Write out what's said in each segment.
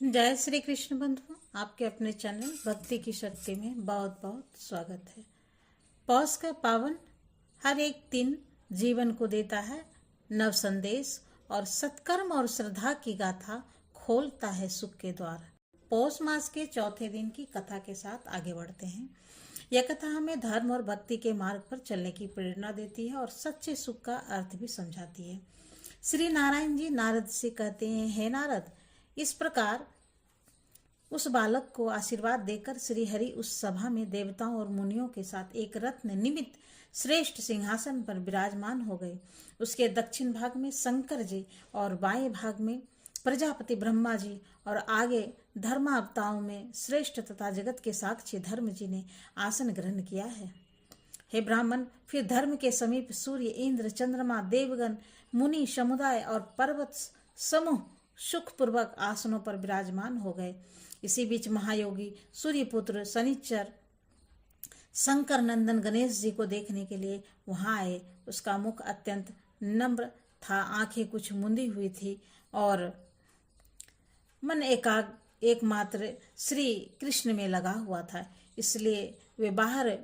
जय श्री कृष्ण बंधु, आपके अपने चैनल भक्ति की शक्ति में बहुत बहुत स्वागत है। पौष का पावन हर एक दिन जीवन को देता है नव संदेश और सत्कर्म और श्रद्धा की गाथा खोलता है सुख के द्वार। पौष मास के चौथे दिन की कथा के साथ आगे बढ़ते हैं। यह कथा हमें धर्म और भक्ति के मार्ग पर चलने की प्रेरणा देती है और सच्चे सुख का अर्थ भी समझाती है। श्री नारायण जी नारद से कहते हैं, हे नारद, इस प्रकार उस बालक को आशीर्वाद देकर श्री हरि उस सभा में देवताओं और मुनियों के साथ एक रत्न निमित्त श्रेष्ठ सिंहासन पर विराजमान हो गए। उसके दक्षिण भाग में शंकर जी और बाएं भाग में प्रजापति ब्रह्मा जी और आगे धर्मावताओं में श्रेष्ठ तथा जगत के साक्षी धर्म जी ने आसन ग्रहण किया है। हे ब्राह्मण, फिर धर्म के समीप सूर्य, इंद्र, चंद्रमा, देवगण, मुनि समुदाय और पर्वत समूह सुखपूर्वक आसनों पर विराजमान हो गए। इसी बीच महायोगी सूर्यपुत्र शनिचर शंकर नंदन गणेश जी को देखने के लिए वहां आए। उसका मुख अत्यंत नम्र था, आंखें कुछ मुंदी हुई थी और मन एकमात्र श्री कृष्ण में लगा हुआ था। इसलिए वे बाहर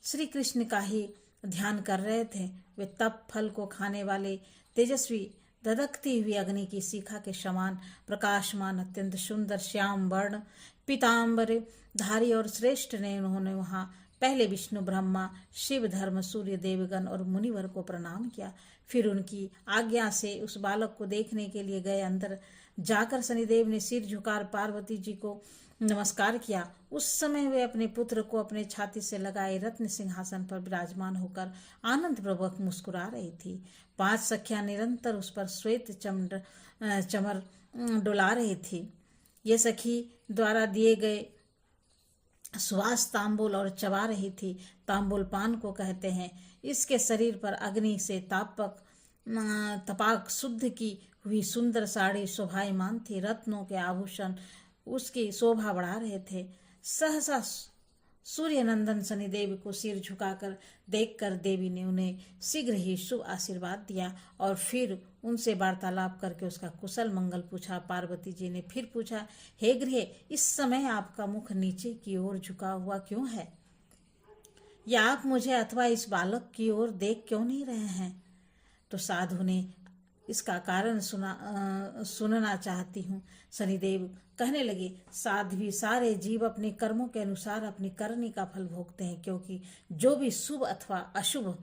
श्री कृष्ण का ही ध्यान कर रहे थे। वे तप फल को खाने वाले तेजस्वी धधकती हुई अग्नि की शिखा के समान प्रकाशमान अत्यंत सुंदर श्याम वर्ण पीताम्बर धारी और श्रेष्ठ ने उन्होंने वहां पहले विष्णु, ब्रह्मा, शिव, धर्म, सूर्य, देवगण और मुनिवर को प्रणाम किया। फिर उनकी आज्ञा से उस बालक को देखने के लिए गए। अंदर जाकर शनिदेव ने सिर झुकार पार्वती जी को नमस्कार किया। उस समय वे अपने पुत्र को अपने छाती से लगाए रत्न सिंहासन पर विराजमान होकर आनंद पूर्वक मुस्कुरा रही थी। 5 सखियां निरंतर उस पर श्वेत चमर डुला रही थी। ये सखी द्वारा दिए गए सुवास तांबूल और चबा रही थी। तांबूल पान को कहते हैं। इसके शरीर पर अग्नि से तपाक शुद्ध की हुई सुंदर साड़ी शोभायमान थी। रत्नों के आभूषण उसकी शोभा बढ़ा रहे थे। सहसा सूर्य नंदन शनिदेव को सिर झुकाकर देखकर देवी ने उन्हें शीघ्र ही शुभ आशीर्वाद दिया और फिर उनसे वार्तालाप करके उसका कुशल मंगल पूछा। पार्वती जी ने फिर पूछा, हे गृह, इस समय आपका मुख नीचे की ओर झुका हुआ क्यों है? या आप मुझे अथवा इस बालक की ओर देख क्यों नहीं रहे हैं? तो साधु ने इसका कारण सुनना चाहती हूँ। शनिदेव कहने लगे, साध्वी, सारे जीव अपने कर्मों के अनुसार अपनी करनी का फल भोगते हैं, क्योंकि जो भी शुभ अथवा अशुभ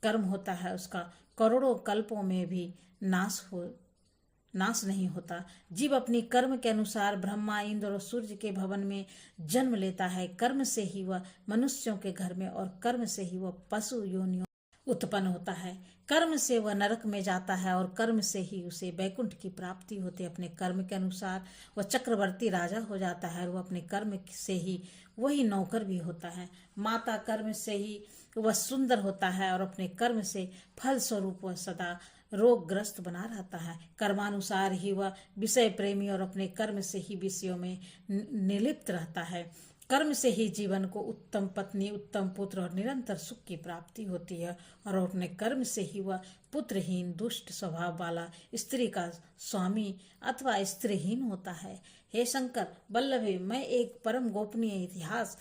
कर्म होता है उसका करोड़ों कल्पों में भी नाश नहीं होता। जीव अपनी कर्म के अनुसार ब्रह्मा, इंद्र और सूर्य के भवन में जन्म लेता है। कर्म से ही वह मनुष्यों के घर में और कर्म से ही वह पशु योनियों उत्पन्न होता है। कर्म से वह नरक में जाता है और कर्म से ही उसे वैकुंठ की प्राप्ति होती है। अपने कर्म के अनुसार वह चक्रवर्ती राजा हो जाता है और वह अपने कर्म से ही वही नौकर भी होता है। माता कर्म से ही वह सुंदर होता है और अपने कर्म से फल स्वरूप वह सदा रोगग्रस्त बना रहता है। कर्मानुसार ही वह विषय प्रेमी और अपने कर्म से ही विषयों में निर्लिप्त रहता है। कर्म से ही जीवन को उत्तम पत्नी, उत्तम पुत्र और निरंतर सुख की प्राप्ति होती है और अपने कर्म से ही वह पुत्रहीन, दुष्ट स्वभाव वाला स्त्री का स्वामी अथवा स्त्रीहीन होता है। हे शंकर वल्लभे, मैं एक परम गोपनीय इतिहास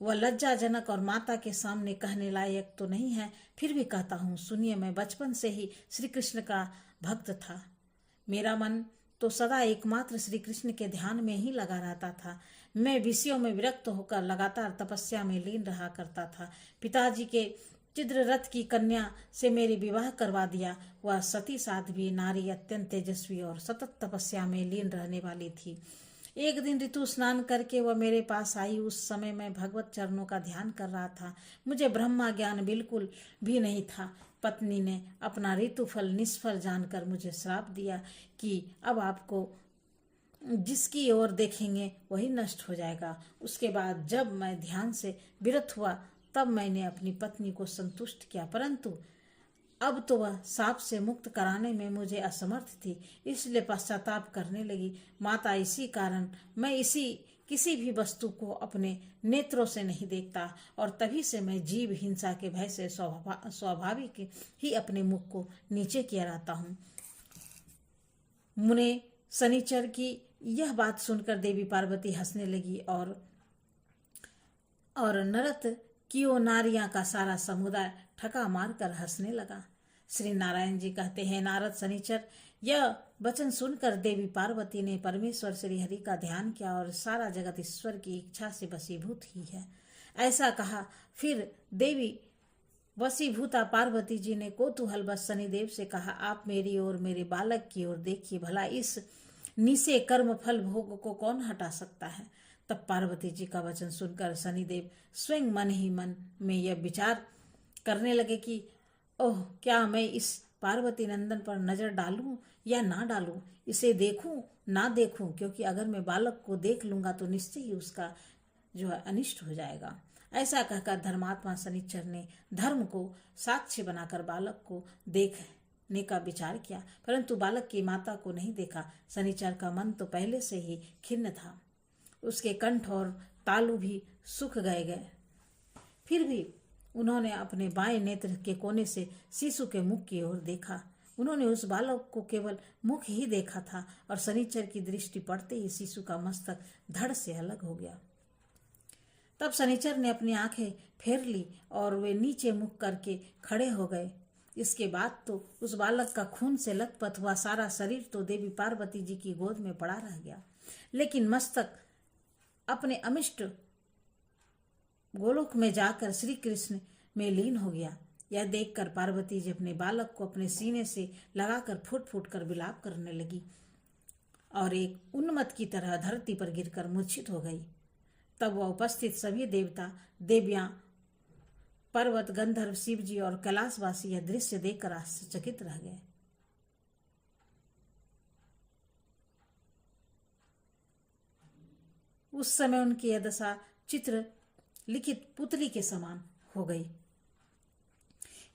वह लज्जाजनक और माता के सामने कहने लायक तो नहीं है, फिर भी कहता हूँ, सुनिए। मैं बचपन से ही श्री कृष्ण का भक्त था। मेरा मन तो सदा एकमात्र श्री कृष्ण के ध्यान में ही लगा रहता था। मैं विषयों में विरक्त होकर लगातार तपस्या में लीन रहा करता था। पिताजी के चिद्ररथ की कन्या से मेरी विवाह करवा दिया। वह सती साध्वी नारी अत्यंत तेजस्वी और सतत तपस्या में लीन रहने वाली थी। एक दिन ऋतु स्नान करके वह मेरे पास आई। उस समय मैं भगवत चरणों का ध्यान कर रहा था। मुझे ब्रह्मा ज्ञान बिल्कुल भी नहीं था। पत्नी ने अपना ऋतुफल निष्फल जानकर मुझे श्राप दिया कि अब आपको जिसकी ओर देखेंगे वही नष्ट हो जाएगा। उसके बाद जब मैं ध्यान से विरत हुआ तब मैंने अपनी पत्नी को संतुष्ट किया, परंतु अब तो वह साप से मुक्त कराने में मुझे असमर्थ थी, इसलिए पश्चाताप करने लगी। माता, इसी कारण मैं किसी भी वस्तु को अपने नेत्रों से नहीं देखता और तभी से मैं जीव हिंसा के भय से स्वाभाविक ही अपने मुख को नीचे किया रहता हूँ। मुने शनिचर की यह बात सुनकर देवी पार्वती हंसने लगी और नरत कियो नारियां का सारा समुदाय ठका मारकर हंसने लगा। श्री नारायण जी कहते हैं, नारद शनिचर यह वचन सुनकर देवी पार्वती ने परमेश्वर श्री हरि का ध्यान किया और सारा जगत ईश्वर की इच्छा से वशीभूत ही है, ऐसा कहा। फिर देवी वशीभूता पार्वती जी ने कौतूहलवश शनिदेव से कहा, आप मेरी ओर मेरे बालक की ओर देखिए, भला इस निसे कर्म फल भोग को कौन हटा सकता है। तब पार्वती जी का वचन सुनकर शनिदेव स्वयं मन ही मन में यह विचार करने लगे कि ओह, क्या मैं इस पार्वती नंदन पर नजर डालूं या ना डालूं, इसे देखूं ना देखूं, क्योंकि अगर मैं बालक को देख लूंगा तो निश्चय ही उसका जो है अनिष्ट हो जाएगा। ऐसा कहकर धर्मात्मा शनिचर ने धर्म को साक्ष्य बनाकर बालक को देखने का विचार किया, परंतु बालक की माता को नहीं देखा। शनिचर का मन तो पहले से ही खिन्न था, उसके कंठ और तालु भी सूख गए। फिर भी उन्होंने अपने बाएं नेत्र के कोने से शिशु के मुख की ओर देखा। उन्होंने उस बालक को केवल मुख ही देखा था और शनिचर की दृष्टि पड़ते ही शिशु का मस्तक धड़ से अलग हो गया। तब शनिचर ने अपनी आंखें फेर ली और वे नीचे मुख करके खड़े हो गए। इसके बाद तो उस बालक का खून से लथपथ हुआ सारा शरीर तो देवी पार्वती जी की गोद में पड़ा रह गया, लेकिन मस्तक अपने अमिष्ट गोलोक में जाकर श्री कृष्ण में लीन हो गया। यह देखकर पार्वती जी अपने बालक को अपने सीने से लगाकर फूट फूट कर विलाप करने लगी और एक उन्मत्त की तरह धरती पर गिरकर मूर्छित हो गई। तब वह उपस्थित सभी देवता देवियां, पर्वत, गंधर्व, शिव जी और कैलाशवासी यह दृश्य देखकर आश्चर्यचकित रह गए। उस समय उनकी यह दशा चित्र लिखित पुतली के समान हो गई।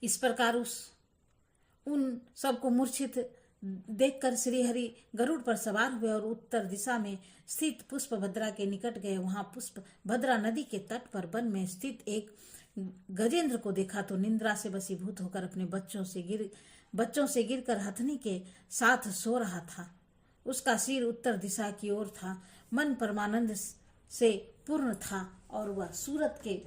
इस प्रकार उन सबको मूर्छित देखकर श्री हरि गरुड़ पर सवार हुए और उत्तर दिशा में स्थित पुष्प भद्रा के निकट गए। वहां पुष्प भद्रा नदी के तट पर वन में स्थित एक गजेंद्र को देखा तो निंद्रा से वशीभूत होकर अपने बच्चों से गिरकर हथनी के साथ सो रहा था। उसका सिर उत्तर दिशा की ओर था, मन परमानंद से पूर्ण था और वह सूरत के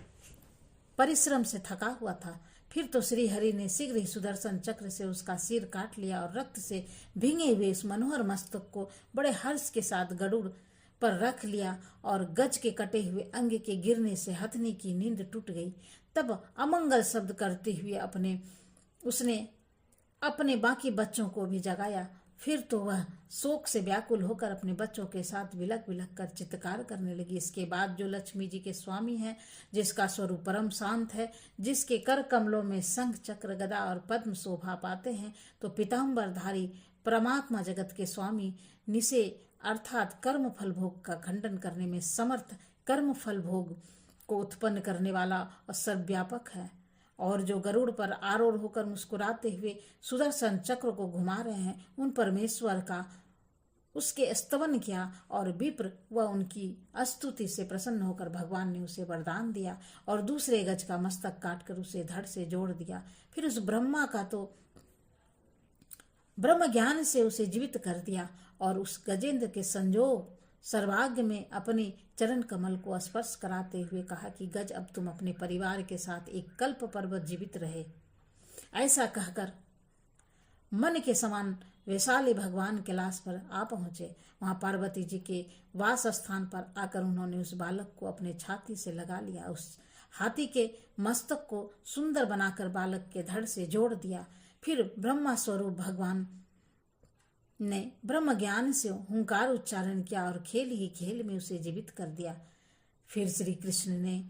परिश्रम से थका हुआ था। फिर तो श्री हरि ने शीघ्र ही सुदर्शन चक्र से उसका सिर काट लिया और रक्त से भींगे हुए इस मनोहर मस्तक को बड़े हर्ष के साथ गरुड़ पर रख लिया और गज के कटे हुए अंग के गिरने से हथनी की नींद टूट गई। तब अमंगल शब्द करते हुए उसने अपने बाकी बच्चों को भी जगाया। फिर तो वह शोक से व्याकुल होकर अपने बच्चों के साथ विलक विलक कर चित्कार करने लगी। इसके बाद जो लक्ष्मी जी के स्वामी हैं, जिसका स्वरूप परम शांत है, जिसके कर कमलों में शंख, चक्र, गदा और पद्म शोभा पाते हैं, तो पीताम्बरधारी परमात्मा जगत के स्वामी निसे अर्थात कर्म फल भोग का खंडन करने में समर्थ, कर्म फल भोग को उत्पन्न करने वाला और सर्वव्यापक है, और जो गरुड़ पर आरूढ़ होकर मुस्कुराते हुए सुदर्शन चक्र को घुमा रहे हैं, उन परमेश्वर का उसके स्तवन किया और विप्र व उनकी स्तुति से प्रसन्न होकर भगवान ने उसे वरदान दिया और दूसरे गज का मस्तक काटकर उसे धड़ से जोड़ दिया। फिर उस ब्रह्मा का तो ब्रह्म ज्ञान से उसे जीवित कर दिया और उस गजेंद्र के संजोग सर्वाग्य में अपने चरण कमल को स्पर्श कराते हुए कहा कि गज, अब तुम अपने परिवार के साथ एक कल्प पर्वत जीवित रहे। ऐसा कहकर मन के समान वैशाली भगवान कैलाश पर आ पहुंचे। वहां पार्वती जी के वास स्थान पर आकर उन्होंने उस बालक को अपने छाती से लगा लिया। उस हाथी के मस्तक को सुंदर बनाकर बालक के धड़ से जोड़ दिया। फिर ब्रह्मा स्वरूप भगवान ने ब्रह्म ज्ञान से हुंकार उच्चारण किया और खेल ही खेल में उसे जीवित कर दिया। फिर श्री कृष्ण ने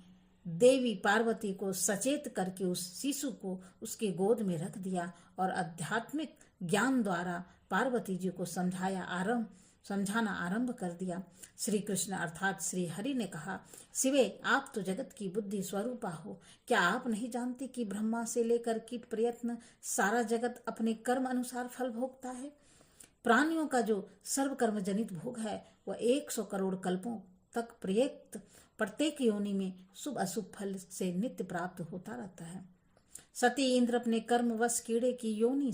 देवी पार्वती को सचेत करके उस शिशु को उसके गोद में रख दिया और आध्यात्मिक ज्ञान द्वारा पार्वती जी को समझाना आरंभ कर दिया। श्री कृष्ण अर्थात श्री हरि ने कहा, शिवे, आप तो जगत की बुद्धि स्वरूपा हो। क्या आप नहीं जानते कि ब्रह्मा से लेकर कीट प्रयत्न सारा जगत अपने कर्म अनुसार फल भोगता है। प्राणियों का जो सर्वकर्म जनित भोग है वह 100 करोड़ कल्पों तक प्रत्येक योनि में शुभ अशुभ फल से नित्य प्राप्त होता रहता है। सती इंद्र अपने कर्मवश कीड़े की योनि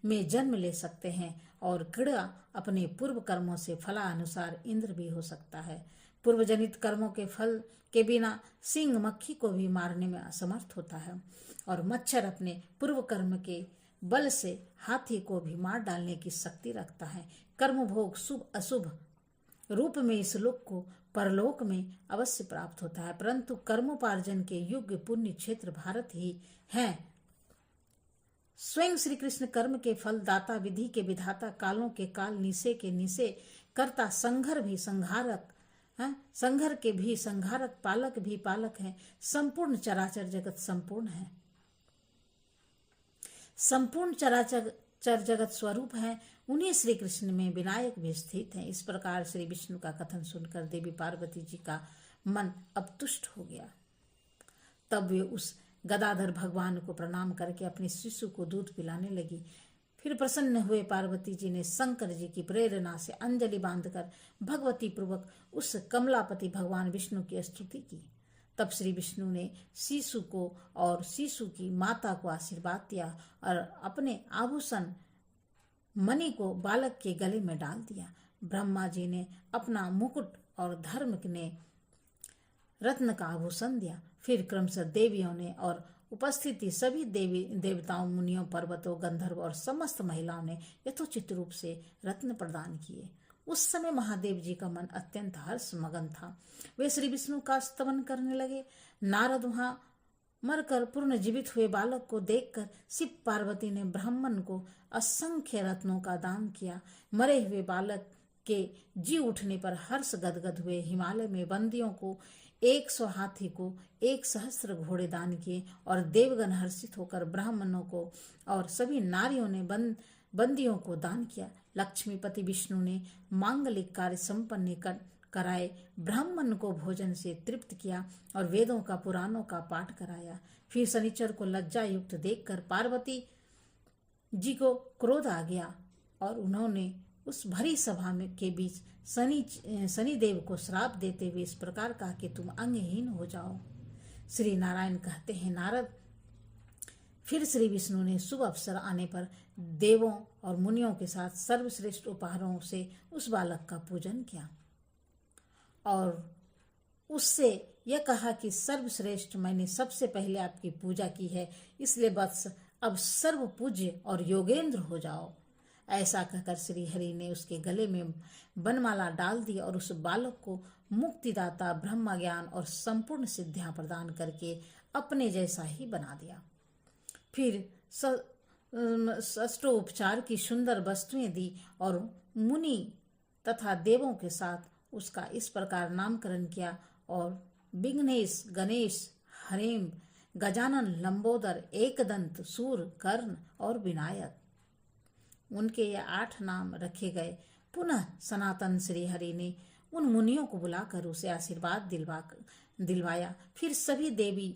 में जन्म ले सकते हैं और कीड़ा अपने पूर्व कर्मों से फलानुसार इंद्र भी हो सकता है। पूर्व जनित कर्मों के फल के बिना सिंह मक्खी को भी मारने में असमर्थ होता है और मच्छर अपने पूर्व कर्म के बल से हाथी को भी मार डालने की शक्ति रखता है। कर्म भोग शुभ अशुभ रूप में इस लोक को परलोक में अवश्य प्राप्त होता है, परंतु कर्मोपार्जन के योग्य पुण्य क्षेत्र भारत ही है। स्वयं श्री कृष्ण कर्म के फल दाता, विधि के विधाता, कालों के काल, निशे के निशे कर्ता, संघर भी संहारक है, संघर के भी संहारक, पालक भी पालक है। संपूर्ण चराचर जगत संपूर्ण है, संपूर्ण चराचर जगत स्वरूप है। उन्हीं श्री कृष्ण में विनायक भी स्थित हैं। इस प्रकार श्री विष्णु का कथन सुनकर देवी पार्वती जी का मन अब तुष्ट हो गया। तब वे उस गदाधर भगवान को प्रणाम करके अपने शिशु को दूध पिलाने लगी। फिर प्रसन्न हुए पार्वती जी ने शंकर जी की प्रेरणा से अंजलि बांधकर भगवती पूर्वक उस कमलापति भगवान विष्णु की स्तुति की। तब श्री विष्णु ने शिशु को और शिशु की माता को आशीर्वाद दिया और अपने आभूषण मणि को बालक के गले में डाल दिया। ब्रह्मा जी ने अपना मुकुट और धर्म ने रत्न का आभूषण दिया। फिर क्रमशः देवियों ने और उपस्थिति सभी देवी देवताओं, मुनियों, पर्वतों, गंधर्व और समस्त महिलाओं ने यथोचित रूप से रत्न प्रदान किए। उस समय महादेव जी का मन अत्यंत हर्ष मगन था। वे श्री विष्णु का स्तवन करने लगे। नारद वहां मरकर पूर्ण जीवित हुए बालक को देखकर शिव पार्वती ने ब्राह्मण को असंख्य रत्नों का दान किया। मरे हुए बालक के जी उठने पर हर्ष गदगद हुए। हिमालय में बंदियों को 100 हाथी को 1,000 घोड़े दान किए और देवगण हर्षित होकर ब्राह्मणों को और सभी नारियों ने बंदियों को दान किया। लक्ष्मीपति विष्णु ने मांगलिक कार्य संपन्न कराए, ब्राह्मण को भोजन से तृप्त किया और वेदों का पुराणों का पाठ कराया। फिर शनिचर को लज्जा युक्त देखकर पार्वती जी को क्रोध आ गया और उन्होंने उस भरी सभा में के बीच शनिदेव को श्राप देते हुए इस प्रकार कहा कि तुम अंगहीन हो जाओ। श्री नारायण कहते हैं, नारद, फिर श्री विष्णु ने शुभ अवसर आने पर देवों और मुनियों के साथ सर्वश्रेष्ठ उपहारों से उस बालक का पूजन किया और उससे यह कहा कि सर्वश्रेष्ठ मैंने सबसे पहले आपकी पूजा की है, इसलिए बस अब सर्व पूज्य और योगेंद्र हो जाओ। ऐसा कहकर श्री हरि ने उसके गले में बनमाला डाल दी और उस बालक को मुक्तिदाता, ब्रह्म ज्ञान और संपूर्ण सिद्धियां प्रदान करके अपने जैसा ही बना दिया। फिर षष्ठोपचार की सुंदर वस्तुएं दी और मुनि तथा देवों के साथ उसका इस प्रकार नामकरण किया और विघ्नेश, गणेश, हरेम, गजानन, लंबोदर, एकदंत, सूर, कर्ण और विनायक, उनके ये 8 नाम रखे गए। पुनः सनातन श्री हरि ने उन मुनियों को बुलाकर उसे आशीर्वाद दिलवाया। फिर सभी देवी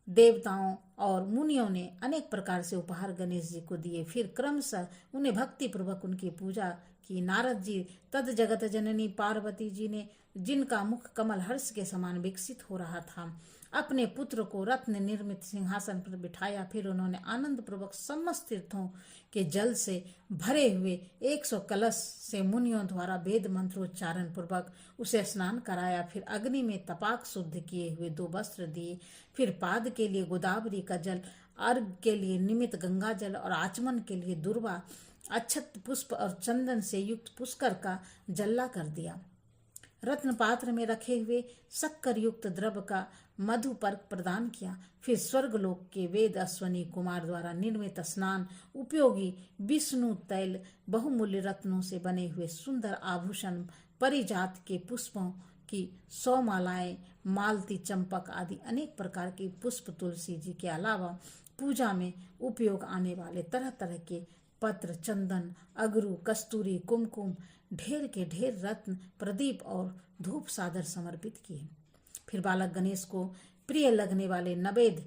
देवताओं और मुनियों ने अनेक प्रकार से उपहार गणेश जी को दिए। फिर क्रमशः उन्हें भक्ति पूर्वक उनकी पूजा की। नारद जी तद जगत जननी पार्वती जी ने, जिनका मुख कमल हर्ष के समान विकसित हो रहा था, अपने पुत्र को रत्न निर्मित सिंहासन पर बिठाया। फिर उन्होंने आनंद पूर्वक समस्त तीर्थों के जल से भरे हुए 100 कलश से मुनियों द्वारा वेद मंत्रोच्चारण पूर्वक उसे स्नान कराया। फिर अग्नि में तपाक शुद्ध किए हुए 2 वस्त्र दिए। फिर पाद के लिए गोदावरी का जल, अर्घ के लिए निमित गंगा जल और आचमन के लिए दुर्वा, अक्षत, पुष्प और चंदन से युक्त पुष्कर का जल्ला कर दिया। रत्न पात्र में रखे हुए शक्कर युक्त द्रव का मधुपर्क प्रदान किया। फिर स्वर्गलोक के वेद अश्वनी कुमार द्वारा निर्मित स्नान उपयोगी विष्णु तैल, बहुमूल्य रत्नों से बने हुए सुंदर आभूषण, परिजात के पुष्पों की 100 मालाएं, मालती, चंपक आदि अनेक प्रकार के पुष्प, तुलसी जी के अलावा पूजा में उपयोग आने वाले तरह तरह के पत्र, चंदन, अगरू, कस्तूरी, कुमकुम, ढेर के ढेर रत्न, प्रदीप और धूप सादर समर्पित किए। फिर बालक गणेश को प्रिय लगने वाले नैवेद्य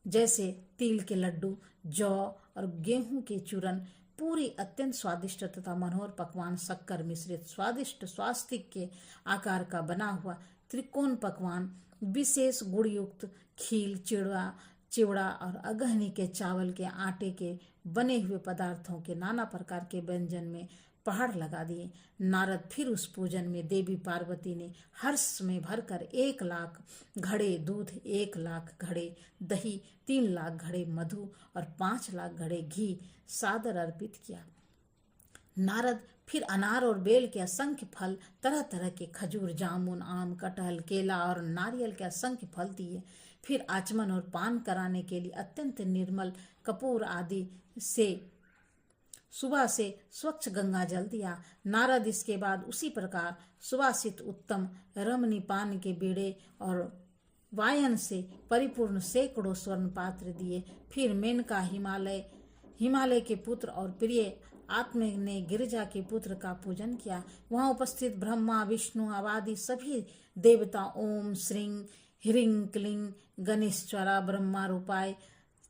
जैसे तिल के लड्डू, जौ और गेहूं के चूरन, पूरी अत्यंत स्वादिष्ट तथा मनोहर पकवान, शक्कर मिश्रित स्वादिष्ट स्वास्तिक के आकार का बना हुआ त्रिकोण पकवान, विशेष गुड़ युक्त खील, चिड़वा, चिवड़ा और अगहनी के चावल के आटे के बने हुए पदार्थों के नाना प्रकार के व्यंजन में पहाड़ लगा दिए। नारद फिर उस पूजन में देवी पार्वती ने हर्ष में भरकर 1,00,000 घड़े दूध, 1,00,000 घड़े दही, 3,00,000 घड़े मधु और 5,00,000 घड़े घी सादर अर्पित किया। नारद फिर अनार और बेल के असंख्य फल, तरह तरह के खजूर, जामुन, आम, कटहल, केला और नारियल के असंख्य फल दिए। फिर आचमन और पान कराने के लिए अत्यंत निर्मल कपूर आदि से सुबह से स्वच्छ गंगा जल दिया। नारद इसके बाद उसी प्रकार सुवासित उत्तम रमणी पान के बीड़े और वायन से परिपूर्ण सैकड़ों स्वर्ण पात्र दिए। फिर मेनका हिमालय के पुत्र और प्रिय आत्मा ने गिरिजा के पुत्र का पूजन किया। वहां उपस्थित ब्रह्मा, विष्णु आदि सभी देवता ओम श्रीं ह्रीं क्लीं गणेश्वरा ब्रह्मा रूपाय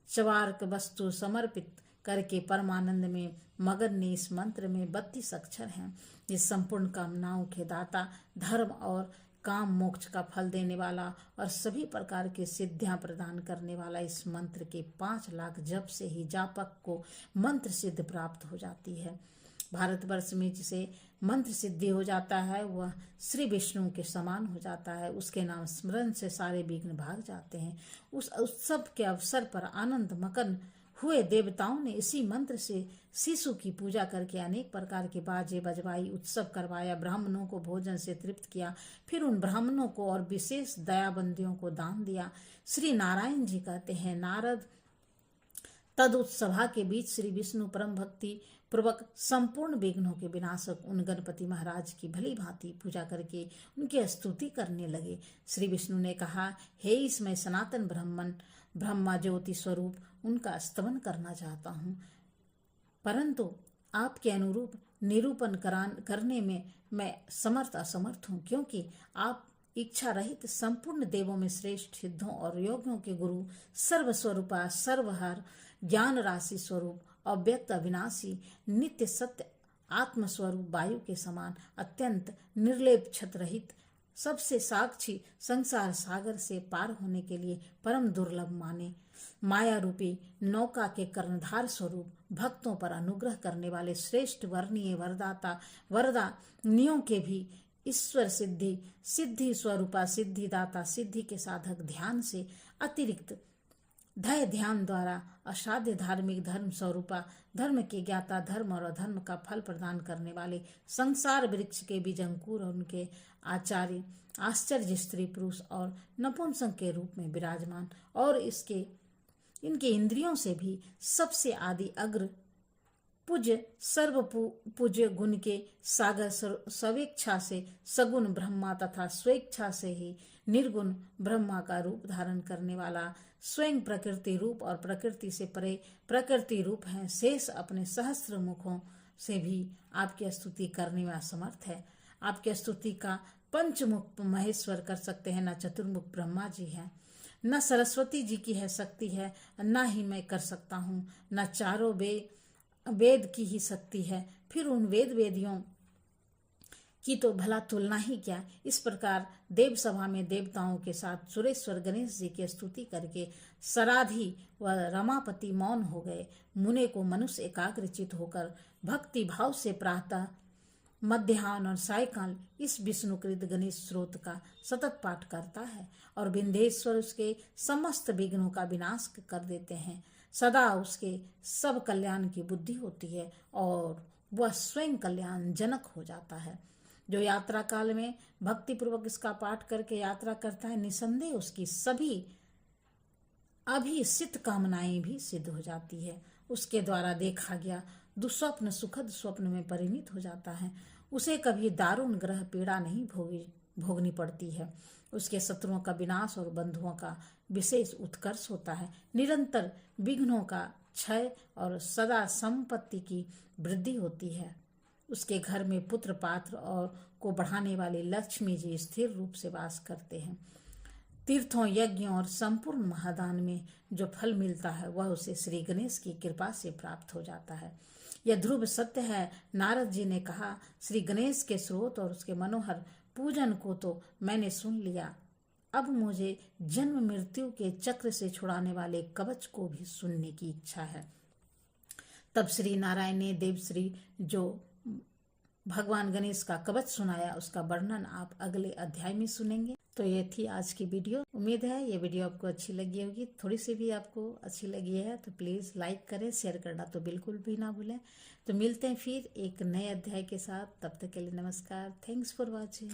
चवार्क वस्तु समर्पित करके परमानंद में मगन ने इस मंत्र में 32 अक्षर हैं। ये संपूर्ण कामनाओं के दाता, धर्म और काम मोक्ष का फल देने वाला और सभी प्रकार की सिद्धियां प्रदान करने वाला इस मंत्र के 5,00,000 जप से ही जापक को मंत्र सिद्ध प्राप्त हो जाती है। भारतवर्ष में जिसे मंत्र सिद्धि हो जाता है वह श्री विष्णु के समान हो जाता है। उसके नाम स्मरण से सारे विघ्न भाग जाते हैं। उस उत्सव के अवसर पर आनंद मगन हुए देवताओं ने इसी मंत्र से शिशु की पूजा करके अनेक प्रकार के बाजे बजवाई उत्सव करवाया, ब्राह्मणों को भोजन से तृप्त किया। फिर उन ब्राह्मणों को और विशेष दयाबंदियों को दान दिया। श्री नारायण जी कहते हैं, नारद तद उस सभा के बीच श्री विष्णु परम भक्ति पूर्वक संपूर्ण विघ्नों के विनाशक उन गणपति महाराज की भली भांति पूजा करके उनकी स्तुति करने लगे। श्री विष्णु ने कहा, हे इसमें सनातन ब्रह्मा ज्योति स्वरूप उनका स्तवन करना चाहता हूँ, परंतु आपके अनुरूप निरूपण करने में मैं समर्थ असमर्थ हूँ, क्योंकि आप इच्छा रहित संपूर्ण देवों में श्रेष्ठ, सिद्धों और योगियों के गुरु, सर्वस्वरूपा, सर्वहर, ज्ञान राशि स्वरूप, अव्यक्त, अविनाशी, नित्य सत्य आत्मस्वरूप वायु के समान अत्यंत निर्लेप, छत रहित, सबसे साक्षी, संसार सागर से पार होने के लिए परम दुर्लभ माने, माया रूपी नौका के कर्णधार स्वरूप, भक्तों पर अनुग्रह करने वाले श्रेष्ठ वर्णीय वरदाता, वरदानियों के भी ईश्वर सिद्धि स्वरूपा, सिद्धिदाता, सिद्धि के साधक, ध्यान से अतिरिक्त धैर्य ध्यान द्वारा असाध्य धार्मिक धर्म स्वरूपा, धर्म के ज्ञाता, धर्म और अधर्म का फल प्रदान करने वाले, संसार वृक्ष के बीज अंकुर और उनके आचार्य, आश्चर्य स्त्री पुरुष और नपुंसक के रूप में विराजमान और इनके इंद्रियों से भी सबसे आदि अग्र पूज्य सर्व पूज्य गुण के सागर, स्वेच्छा से सगुण ब्रह्मा तथा स्वेच्छा से ही निर्गुण ब्रह्मा का रूप धारण करने वाला, स्वयं प्रकृति रूप और प्रकृति से परे प्रकृति रूप है, शेष अपने सहस्त्र मुखों से भी आपकी स्तुति करने में असमर्थ है। आपकी स्तुति का पंचमुख महेश्वर कर सकते हैं, न चतुर्मुख ब्रह्मा जी है, न सरस्वती जी की है शक्ति है, न ही मैं कर सकता हूँ, न चारों वेद की ही शक्ति है, फिर उन वेदियों की तो भला तुलना ही क्या। इस प्रकार देव सभा में देवताओं के साथ सुरेश्वर गणेश जी की स्तुति करके सराधी व रमापति मौन हो गए। मुने को मनुष्य एकाग्रचित होकर भक्ति भाव से प्रातः, मध्याह्न और सायकाल इस विष्णुकृत गणेश स्रोत का सतत पाठ करता है और विंध्येश्वर उसके समस्त विघ्नों का विनाश कर देते हैं। सदा उसके सब कल्याण की बुद्धि होती है और वह स्वयं कल्याण जनक हो जाता है। जो यात्रा काल में भक्ति पूर्वक इसका पाठ करके यात्रा करता है, निसंदेह उसकी सभी अभिसित कामनाएं भी सिद्ध हो जाती है। उसके द्वारा देखा गया दुस्वप्न सुखद स्वप्न में परिणित हो जाता है। उसे कभी दारुण ग्रह पीड़ा नहीं भोगनी पड़ती है। उसके शत्रुओं का विनाश और बंधुओं का विशेष उत्कर्ष होता है। निरंतर विघ्नों का क्षय और सदा संपत्ति की वृद्धि होती है। उसके घर में पुत्र पात्र और को बढ़ाने वाले लक्ष्मी जी स्थिर रूप से वास करते हैं। तीर्थों, यज्ञों और संपूर्ण महादान में जो फल मिलता है वह उसे श्री गणेश की कृपा से प्राप्त हो जाता है। यह ध्रुव सत्य है। नारद जी ने कहा, श्री गणेश के स्रोत और उसके मनोहर पूजन को तो मैंने सुन लिया, अब मुझे जन्म मृत्यु के चक्र से छुड़ाने वाले कवच को भी सुनने की इच्छा है। तब श्री नारायण ने देवश्री जो भगवान गणेश का कवच सुनाया उसका वर्णन आप अगले अध्याय में सुनेंगे। तो ये थी आज की वीडियो। उम्मीद है ये वीडियो आपको अच्छी लगी होगी। थोड़ी सी भी आपको अच्छी लगी है तो प्लीज़ लाइक करें, शेयर करना तो बिल्कुल भी ना भूलें। तो मिलते हैं फिर एक नए अध्याय के साथ। तब तक के लिए नमस्कार। Thanks for watching.